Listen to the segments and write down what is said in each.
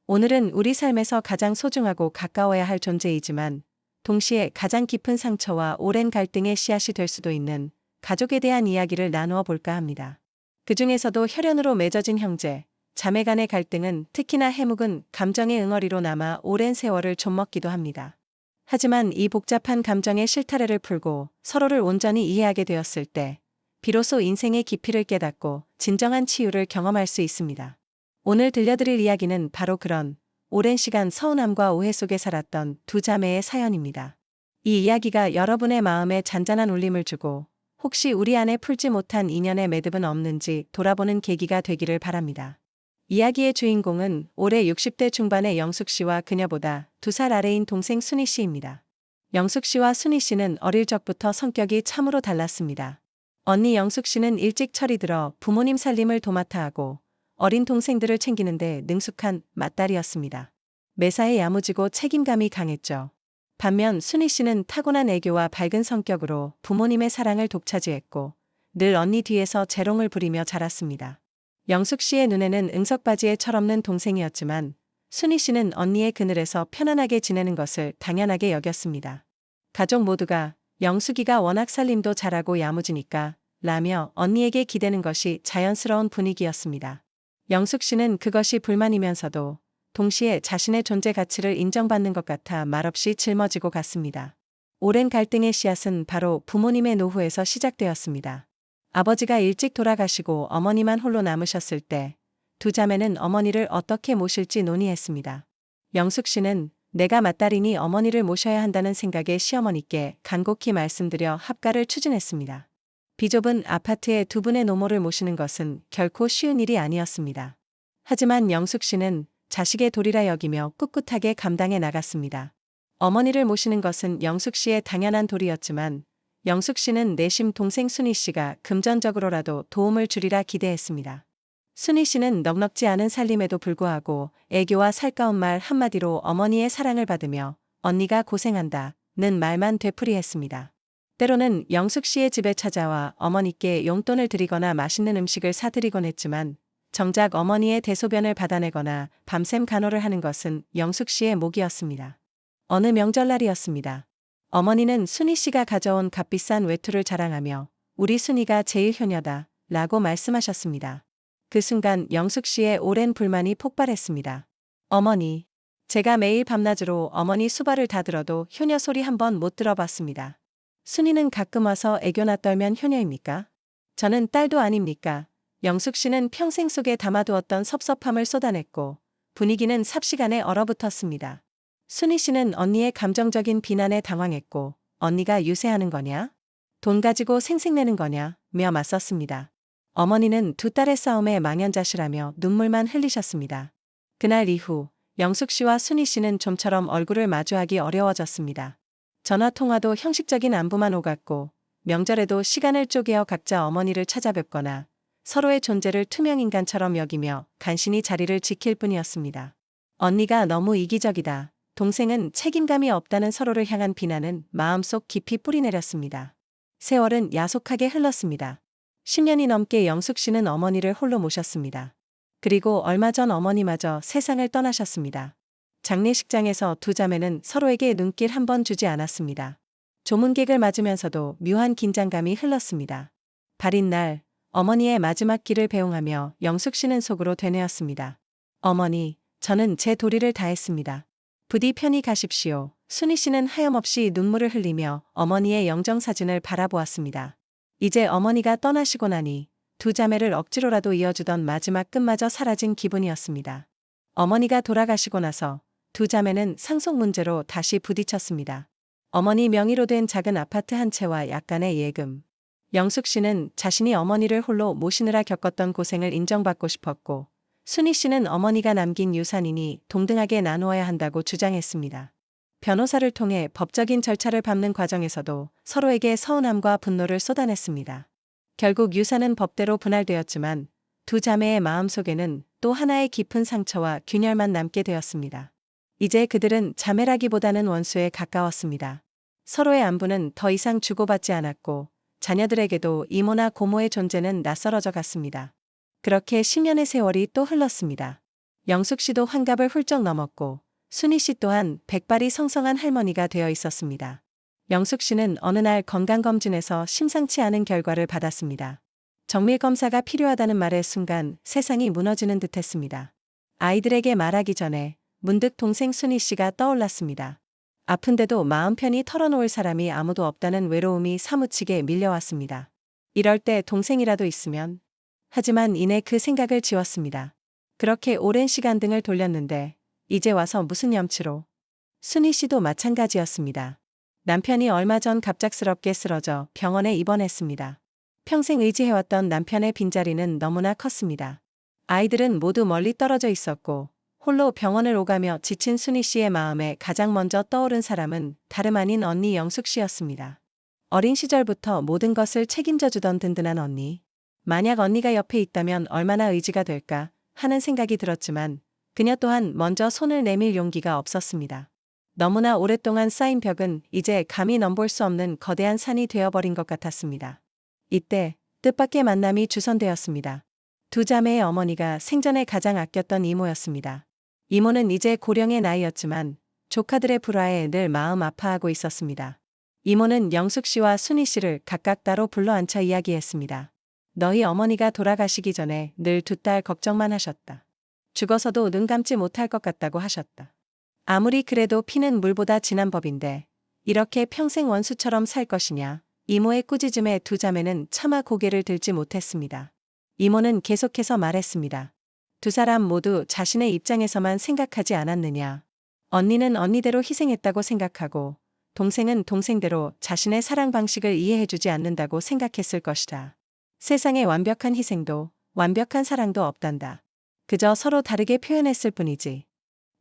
오늘은 우리 삶에서 가장 소중하고 가까워야 할 존재이지만 동시에 가장 깊은 상처와 오랜 갈등의 씨앗이 될 수도 있는 가족에 대한 이야기를 나누어 볼까 합니다. 그 중에서도 혈연으로 맺어진 형제, 자매 간의 갈등은 특히나 해묵은 감정의 응어리로 남아 오랜 세월을 좀먹기도 합니다. 하지만 이 복잡한 감정의 실타래를 풀고 서로를 온전히 이해하게 되었을 때 비로소 인생의 깊이를 깨닫고 진정한 치유를 경험할 수 있습니다. 오늘 들려드릴 이야기는 바로 그런 오랜 시간 서운함과 오해 속에 살았던 두 자매의 사연입니다. 이 이야기가 여러분의 마음에 잔잔한 울림을 주고 혹시 우리 안에 풀지 못한 인연의 매듭은 없는지 돌아보는 계기가 되기를 바랍니다. 이야기의 주인공은 올해 60대 중반의 영숙 씨와 그녀보다 2살 아래인 동생 순희 씨입니다. 영숙 씨와 순희 씨는 어릴 적부터 성격이 참으로 달랐습니다. 언니 영숙 씨는 일찍 철이 들어 부모님 살림을 도맡아 하고 어린 동생들을 챙기는데 능숙한 맏딸이었습니다. 매사에 야무지고 책임감이 강했죠. 반면 순희 씨는 타고난 애교와 밝은 성격으로 부모님의 사랑을 독차지했고 늘 언니 뒤에서 재롱을 부리며 자랐습니다. 영숙 씨의 눈에는 응석바지에 철없는 동생이었지만 순희 씨는 언니의 그늘에서 편안하게 지내는 것을 당연하게 여겼습니다. 가족 모두가 영숙이가 워낙 살림도 잘하고 야무지니까 라며 언니에게 기대는 것이 자연스러운 분위기였습니다. 영숙 씨는 그것이 불만이면서도 동시에 자신의 존재 가치를 인정받는 것 같아 말없이 짊어지고 갔습니다. 오랜 갈등의 씨앗은 바로 부모님의 노후에서 시작되었습니다. 아버지가 일찍 돌아가시고 어머니만 홀로 남으셨을 때 두 자매는 어머니를 어떻게 모실지 논의했습니다. 영숙 씨는 내가 맏딸이니 어머니를 모셔야 한다는 생각에 시어머니께 간곡히 말씀드려 합가를 추진했습니다. 비좁은 아파트에 두 분의 노모를 모시는 것은 결코 쉬운 일이 아니었습니다. 하지만 영숙 씨는 자식의 도리라 여기며 꿋꿋하게 감당해 나갔습니다. 어머니를 모시는 것은 영숙 씨의 당연한 도리였지만 영숙 씨는 내심 동생 순희 씨가 금전적으로라도 도움을 주리라 기대했습니다. 순희 씨는 넉넉지 않은 살림에도 불구하고 애교와 살가운 말 한마디로 어머니의 사랑을 받으며 언니가 고생한다는 말만 되풀이했습니다. 때로는 영숙 씨의 집에 찾아와 어머니께 용돈을 드리거나 맛있는 음식을 사드리곤 했지만 정작 어머니의 대소변을 받아내거나 밤샘 간호를 하는 것은 영숙 씨의 몫이었습니다. 어느 명절날이었습니다. 어머니는 순희 씨가 가져온 값비싼 외투를 자랑하며 우리 순희가 제일 효녀다 라고 말씀하셨습니다. 그 순간 영숙 씨의 오랜 불만이 폭발했습니다. 어머니, 제가 매일 밤낮으로 어머니 수발을 다 들어도 효녀 소리 한번 못 들어봤습니다. 순희는 가끔 와서 애교나 떨면 효녀입니까? 저는 딸도 아닙니까? 영숙 씨는 평생 속에 담아두었던 섭섭함을 쏟아냈고 분위기는 삽시간에 얼어붙었습니다. 순희 씨는 언니의 감정적인 비난에 당황했고 언니가 유세하는 거냐? 돈 가지고 생색내는 거냐? 며 맞섰습니다. 어머니는 두 딸의 싸움에 망연자실하며 눈물만 흘리셨습니다. 그날 이후 영숙 씨와 순희 씨는 좀처럼 얼굴을 마주하기 어려워졌습니다. 전화통화도 형식적인 안부만 오갔고 명절에도 시간을 쪼개어 각자 어머니를 찾아뵙거나 서로의 존재를 투명인간처럼 여기며 간신히 자리를 지킬 뿐이었습니다. 언니가 너무 이기적이다. 동생은 책임감이 없다는 서로를 향한 비난은 마음속 깊이 뿌리내렸습니다. 세월은 야속하게 흘렀습니다. 10년이 넘게 영숙 씨는 어머니를 홀로 모셨습니다. 그리고 얼마 전 어머니마저 세상을 떠나셨습니다. 장례식장에서 두 자매는 서로에게 눈길 한 번 주지 않았습니다. 조문객을 맞으면서도 묘한 긴장감이 흘렀습니다. 발인 날 어머니의 마지막 길을 배웅하며 영숙 씨는 속으로 되뇌었습니다. 어머니, 저는 제 도리를 다했습니다. 부디 편히 가십시오. 순희 씨는 하염없이 눈물을 흘리며 어머니의 영정사진을 바라보았습니다. 이제 어머니가 떠나시고 나니 두 자매를 억지로라도 이어주던 마지막 끝마저 사라진 기분이었습니다. 어머니가 돌아가시고 나서 두 자매는 상속 문제로 다시 부딪혔습니다. 어머니 명의로 된 작은 아파트 한 채와 약간의 예금. 영숙 씨는 자신이 어머니를 홀로 모시느라 겪었던 고생을 인정받고 싶었고 순희 씨는 어머니가 남긴 유산이니 동등하게 나누어야 한다고 주장했습니다. 변호사를 통해 법적인 절차를 밟는 과정에서도 서로에게 서운함과 분노를 쏟아냈습니다. 결국 유산은 법대로 분할되었지만 두 자매의 마음속에는 또 하나의 깊은 상처와 균열만 남게 되었습니다. 이제 그들은 자매라기보다는 원수에 가까웠습니다. 서로의 안부는 더 이상 주고받지 않았고 자녀들에게도 이모나 고모의 존재는 낯설어져 갔습니다. 그렇게 10년의 세월이 또 흘렀습니다. 영숙 씨도 환갑을 훌쩍 넘었고 순희 씨 또한 백발이 성성한 할머니가 되어 있었습니다. 영숙 씨는 어느 날 건강검진에서 심상치 않은 결과를 받았습니다. 정밀 검사가 필요하다는 말의 순간 세상이 무너지는 듯했습니다. 아이들에게 말하기 전에 문득 동생 순희 씨가 떠올랐습니다. 아픈데도 마음 편히 털어놓을 사람이 아무도 없다는 외로움이 사무치게 밀려왔습니다. 이럴 때 동생이라도 있으면. 하지만 이내 그 생각을 지웠습니다. 그렇게 오랜 시간 등을 돌렸는데 이제 와서 무슨 염치로. 순희 씨도 마찬가지였습니다. 남편이 얼마 전 갑작스럽게 쓰러져 병원에 입원했습니다. 평생 의지해왔던 남편의 빈자리는 너무나 컸습니다. 아이들은 모두 멀리 떨어져 있었고 홀로 병원을 오가며 지친 순희 씨의 마음에 가장 먼저 떠오른 사람은 다름 아닌 언니 영숙 씨였습니다. 어린 시절부터 모든 것을 책임져 주던 든든한 언니. 만약 언니가 옆에 있다면 얼마나 의지가 될까 하는 생각이 들었지만 그녀 또한 먼저 손을 내밀 용기가 없었습니다. 너무나 오랫동안 쌓인 벽은 이제 감히 넘볼 수 없는 거대한 산이 되어버린 것 같았습니다. 이때 뜻밖의 만남이 주선되었습니다. 두 자매의 어머니가 생전에 가장 아꼈던 이모였습니다. 이모는 이제 고령의 나이였지만 조카들의 불화에 늘 마음 아파하고 있었습니다. 이모는 영숙 씨와 순희 씨를 각각 따로 불러앉혀 이야기했습니다. 너희 어머니가 돌아가시기 전에 늘 두 딸 걱정만 하셨다. 죽어서도 눈 감지 못할 것 같다고 하셨다. 아무리 그래도 피는 물보다 진한 법인데 이렇게 평생 원수처럼 살 것이냐. 이모의 꾸짖음에 두 자매는 차마 고개를 들지 못했습니다. 이모는 계속해서 말했습니다. 두 사람 모두 자신의 입장에서만 생각하지 않았느냐. 언니는 언니대로 희생했다고 생각하고 동생은 동생대로 자신의 사랑 방식을 이해해주지 않는다고 생각했을 것이다. 세상에 완벽한 희생도 완벽한 사랑도 없단다. 그저 서로 다르게 표현했을 뿐이지.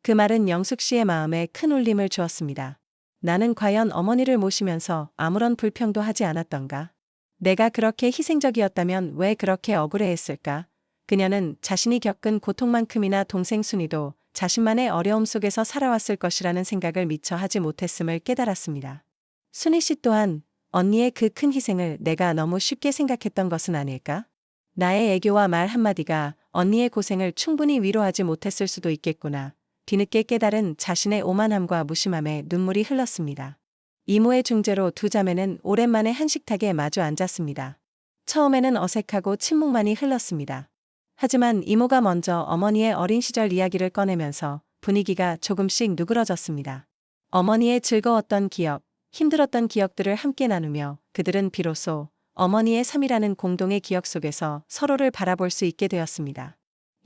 그 말은 영숙 씨의 마음에 큰 울림을 주었습니다. 나는 과연 어머니를 모시면서 아무런 불평도 하지 않았던가? 내가 그렇게 희생적이었다면 왜 그렇게 억울해했을까? 그녀는 자신이 겪은 고통만큼이나 동생 순이도 자신만의 어려움 속에서 살아왔을 것이라는 생각을 미처 하지 못했음을 깨달았습니다. 순희 씨 또한 언니의 그 큰 희생을 내가 너무 쉽게 생각했던 것은 아닐까? 나의 애교와 말 한마디가 언니의 고생을 충분히 위로하지 못했을 수도 있겠구나. 뒤늦게 깨달은 자신의 오만함과 무심함에 눈물이 흘렀습니다. 이모의 중재로 두 자매는 오랜만에 한식탁에 마주 앉았습니다. 처음에는 어색하고 침묵만이 흘렀습니다. 하지만 이모가 먼저 어머니의 어린 시절 이야기를 꺼내면서 분위기가 조금씩 누그러졌습니다. 어머니의 즐거웠던 기억, 힘들었던 기억들을 함께 나누며 그들은 비로소 어머니의 삶이라는 공동의 기억 속에서 서로를 바라볼 수 있게 되었습니다.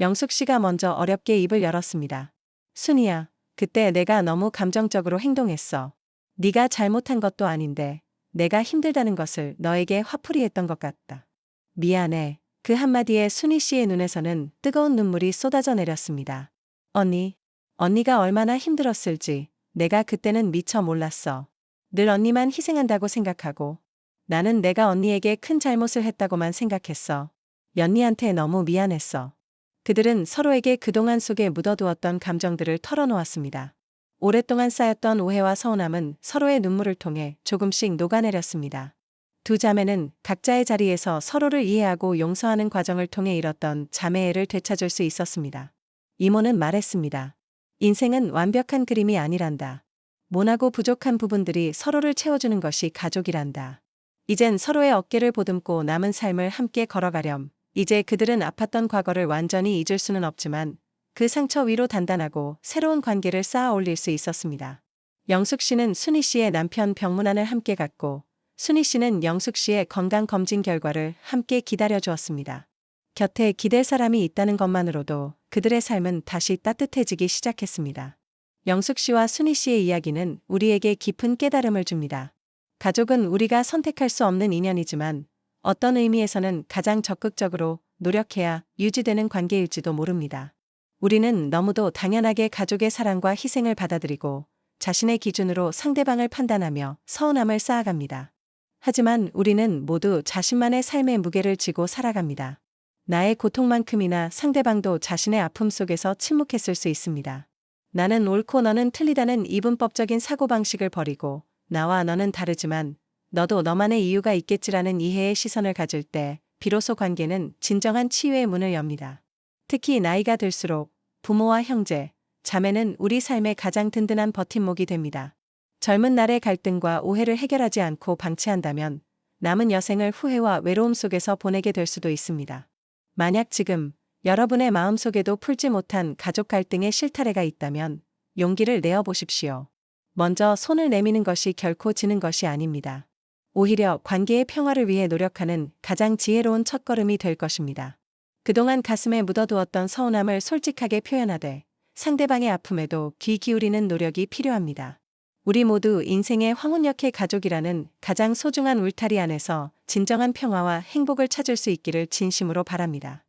영숙 씨가 먼저 어렵게 입을 열었습니다. 순이야, 그때 내가 너무 감정적으로 행동했어. 네가 잘못한 것도 아닌데 내가 힘들다는 것을 너에게 화풀이했던 것 같다. 미안해. 그 한마디에 순희 씨의 눈에서는 뜨거운 눈물이 쏟아져 내렸습니다. 언니가 얼마나 힘들었을지 내가 그때는 미처 몰랐어. 늘 언니만 희생한다고 생각하고 나는 내가 언니에게 큰 잘못을 했다고만 생각했어. 연니한테 너무 미안했어. 그들은 서로에게 그동안 속에 묻어두었던 감정들을 털어놓았습니다. 오랫동안 쌓였던 오해와 서운함은 서로의 눈물을 통해 조금씩 녹아내렸습니다. 두 자매는 각자의 자리에서 서로를 이해하고 용서하는 과정을 통해 잃었던 자매애를 되찾을 수 있었습니다. 이모는 말했습니다. 인생은 완벽한 그림이 아니란다. 모나고 부족한 부분들이 서로를 채워주는 것이 가족이란다. 이젠 서로의 어깨를 보듬고 남은 삶을 함께 걸어가렴. 이제 그들은 아팠던 과거를 완전히 잊을 수는 없지만 그 상처 위로 단단하고 새로운 관계를 쌓아 올릴 수 있었습니다. 영숙 씨는 순희 씨의 남편 병문안을 함께 갔고 순희 씨는 영숙 씨의 건강검진 결과를 함께 기다려 주었습니다. 곁에 기댈 사람이 있다는 것만으로도 그들의 삶은 다시 따뜻해지기 시작했습니다. 영숙 씨와 순희 씨의 이야기는 우리에게 깊은 깨달음을 줍니다. 가족은 우리가 선택할 수 없는 인연이지만 어떤 의미에서는 가장 적극적으로 노력해야 유지되는 관계일지도 모릅니다. 우리는 너무도 당연하게 가족의 사랑과 희생을 받아들이고 자신의 기준으로 상대방을 판단하며 서운함을 쌓아갑니다. 하지만 우리는 모두 자신만의 삶의 무게를 지고 살아갑니다. 나의 고통만큼이나 상대방도 자신의 아픔 속에서 침묵했을 수 있습니다. 나는 옳고 너는 틀리다는 이분법적인 사고방식을 버리고 나와 너는 다르지만 너도 너만의 이유가 있겠지라는 이해의 시선을 가질 때 비로소 관계는 진정한 치유의 문을 엽니다. 특히 나이가 들수록 부모와 형제, 자매는 우리 삶의 가장 든든한 버팀목이 됩니다. 젊은 날의 갈등과 오해를 해결하지 않고 방치한다면 남은 여생을 후회와 외로움 속에서 보내게 될 수도 있습니다. 만약 지금 여러분의 마음속에도 풀지 못한 가족 갈등의 실타래가 있다면 용기를 내어 보십시오. 먼저 손을 내미는 것이 결코 지는 것이 아닙니다. 오히려 관계의 평화를 위해 노력하는 가장 지혜로운 첫걸음이 될 것입니다. 그동안 가슴에 묻어두었던 서운함을 솔직하게 표현하되 상대방의 아픔에도 귀 기울이는 노력이 필요합니다. 우리 모두 인생의 황혼역의 가족이라는 가장 소중한 울타리 안에서 진정한 평화와 행복을 찾을 수 있기를 진심으로 바랍니다.